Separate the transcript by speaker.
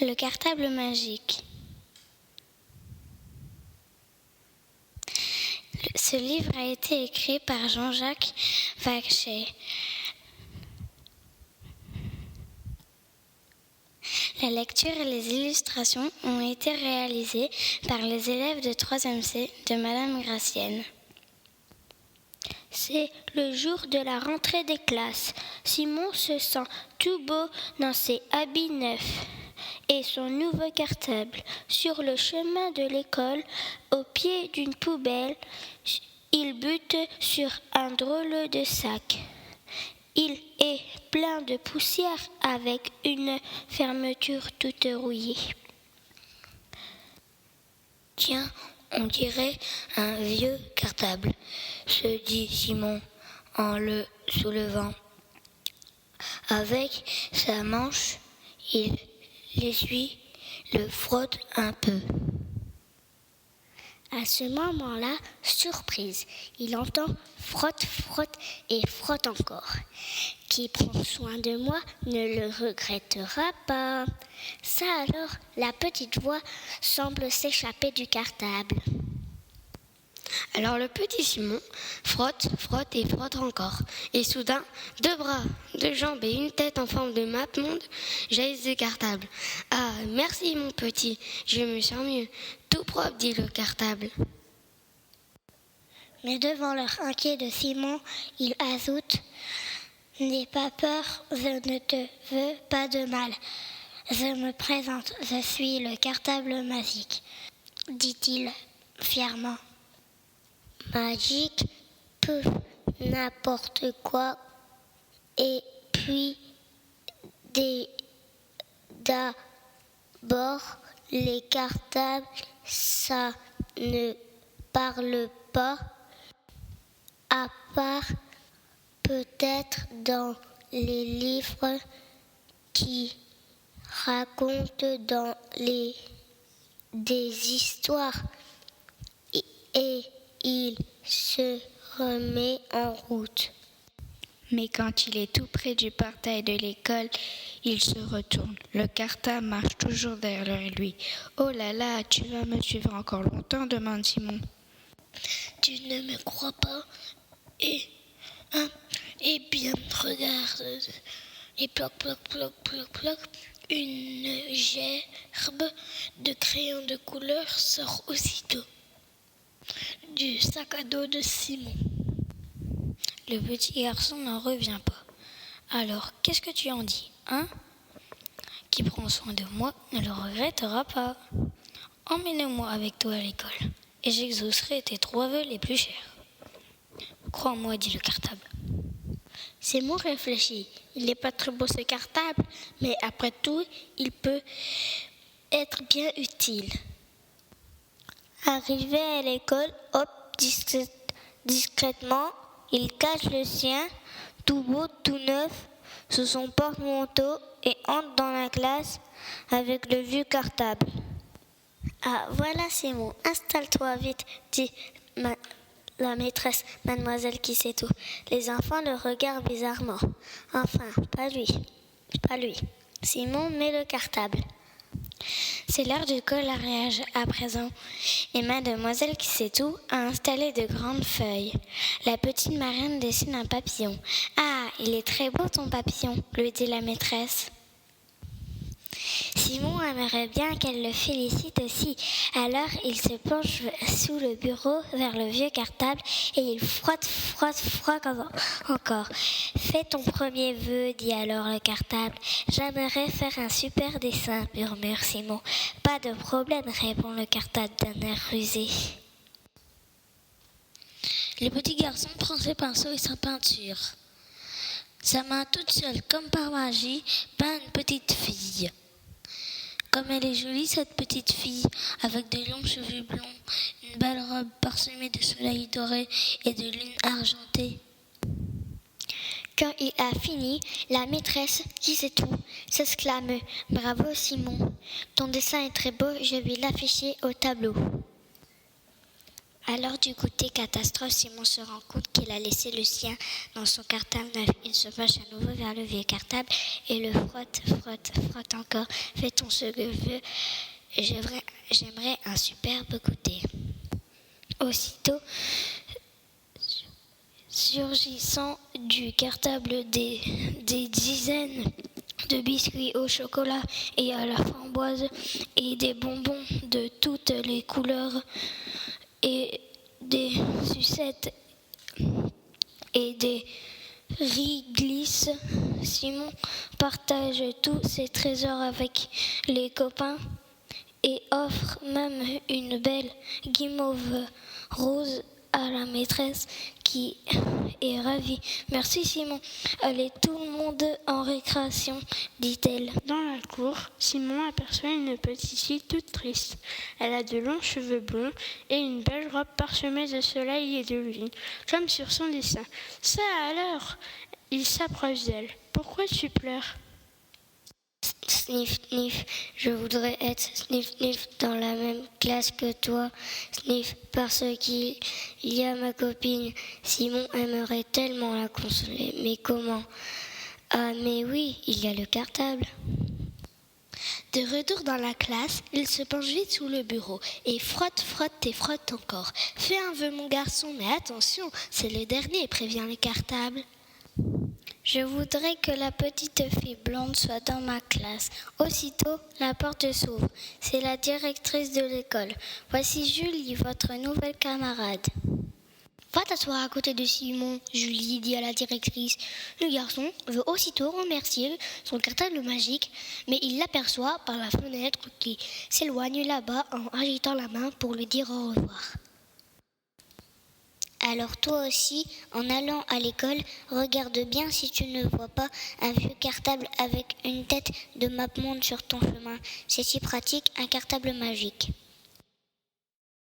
Speaker 1: Le cartable magique. Ce livre a été écrit par Jean-Jacques Vacher. La lecture et les illustrations ont été réalisées par les élèves de 3e C de Madame Gracienne.
Speaker 2: C'est le jour de la rentrée des classes. Simon se sent tout beau dans ses habits neufs et son nouveau cartable. Sur le chemin de l'école, au pied d'une poubelle, il bute sur un drôle de sac. Il est plein de poussière avec une fermeture toute rouillée.
Speaker 3: Tiens, on dirait un vieux cartable, se dit Simon en le soulevant. Avec sa manche, il l'essuie, le frotte un peu.
Speaker 2: À ce moment-là, surprise, il entend frotte, frotte et frotte encore. Qui prend soin de moi ne le regrettera pas. Ça alors, la petite voix semble s'échapper du cartable.
Speaker 3: Alors le petit Simon frotte, frotte et frotte encore. Et soudain, 2 bras, 2 jambes et une tête en forme de map-monde jaillissent du cartable. « Ah, merci mon petit, je me sens mieux. Tout propre, dit le cartable. »
Speaker 2: Mais devant l'air inquiet de Simon, il ajoute « N'aie pas peur, je ne te veux pas de mal. Je me présente, je suis le cartable magique, dit-il fièrement. Magique, pouf, n'importe quoi. Et puis, d'abord, les cartables, ça ne parle pas, à part peut-être dans les livres qui racontent des histoires. Et il se remet en route.
Speaker 1: Mais quand il est tout près du portail de l'école, il se retourne. Le cartable marche toujours derrière lui. « Oh là là, tu vas me suivre encore longtemps ?» demande Simon.
Speaker 2: « Tu ne me crois pas ? Eh bien, regarde. » Et ploc, ploc, ploc, ploc, ploc, une gerbe de crayons de couleur sort aussitôt du sac à dos de Simon.
Speaker 1: Le petit garçon n'en revient pas. « Alors, qu'est-ce que tu en dis, hein ? Qui prend soin de moi ne le regrettera pas. Emmène-moi avec toi à l'école, et j'exaucerai tes 3 vœux les plus chers. » « Crois-moi, dit le cartable. »
Speaker 2: Simon réfléchit. Il n'est pas très beau ce cartable, mais après tout, il peut être bien utile. Arrivé à l'école, hop, discrètement, il cache le sien, tout beau, tout neuf, sous son porte-manteau et entre dans la classe avec le vieux cartable. Ah, voilà Simon, installe-toi vite, dit la maîtresse, mademoiselle qui sait tout. Les enfants le regardent bizarrement. Enfin, pas lui. Simon met le cartable.
Speaker 1: C'est l'heure du coloriage à présent, et mademoiselle qui sait tout a installé de grandes feuilles. La petite marraine dessine un papillon. « Ah, il est très beau ton papillon !» lui dit la maîtresse. Simon aimerait bien qu'elle le félicite aussi. Alors il se penche sous le bureau vers le vieux cartable et il frotte encore. « Fais ton premier vœu, dit alors le cartable. J'aimerais faire un super dessin, murmure Simon. Pas de problème, répond le cartable d'un air rusé.
Speaker 3: Le petit garçon prend ses pinceaux et sa peinture. Sa main toute seule, comme par magie, peint une petite fille. Comme elle est jolie, cette petite fille, avec de longs cheveux blonds, une belle robe parsemée de soleil doré et de lune argentée.
Speaker 2: Quand il a fini, la maîtresse, qui sait tout, s'exclame « Bravo Simon, ton dessin est très beau, je vais l'afficher au tableau. »
Speaker 1: À l'heure du goûter catastrophe, Simon se rend compte qu'il a laissé le sien dans son cartable neuf. Il se penche à nouveau vers le vieux cartable et le frotte, frotte, frotte encore. Fait-on ce que veut? J'aimerais un superbe goûter. Aussitôt, surgissant du cartable des dizaines de biscuits au chocolat et à la framboise et des bonbons de toutes les couleurs et des sucettes et des réglisse. Simon partage tous ses trésors avec les copains et offre même une belle guimauve rose à la maîtresse qui est ravie. Merci Simon. Allez tout le monde en récréation, dit-elle.
Speaker 4: Dans la cour, Simon aperçoit une petite fille toute triste. Elle a de longs cheveux blonds et une belle robe parsemée de soleil et de lune, comme sur son dessin. Ça alors! Il s'approche d'elle. Pourquoi tu pleures?
Speaker 1: Sniff, sniff, je voudrais être sniff, sniff dans la même classe que toi. Sniff, parce qu'il y a ma copine. Simon aimerait tellement la consoler. Mais comment? Ah, mais oui, il y a le cartable.
Speaker 3: De retour dans la classe, il se penche vite sous le bureau et frotte, frotte et frotte encore. Fais un vœu, mon garçon, mais attention, c'est le dernier, prévient le cartable.
Speaker 1: Je voudrais que la petite fille blonde soit dans ma classe. Aussitôt, la porte s'ouvre. C'est la directrice de l'école. Voici Julie, votre nouvelle camarade.
Speaker 2: Va t'asseoir à côté de Simon, Julie dit à la directrice. Le garçon veut aussitôt remercier son cartable magique, mais il l'aperçoit par la fenêtre qui s'éloigne là-bas en agitant la main pour lui dire au revoir.
Speaker 1: Alors toi aussi, en allant à l'école, regarde bien si tu ne vois pas un vieux cartable avec une tête de mappemonde sur ton chemin. C'est si pratique, un cartable magique.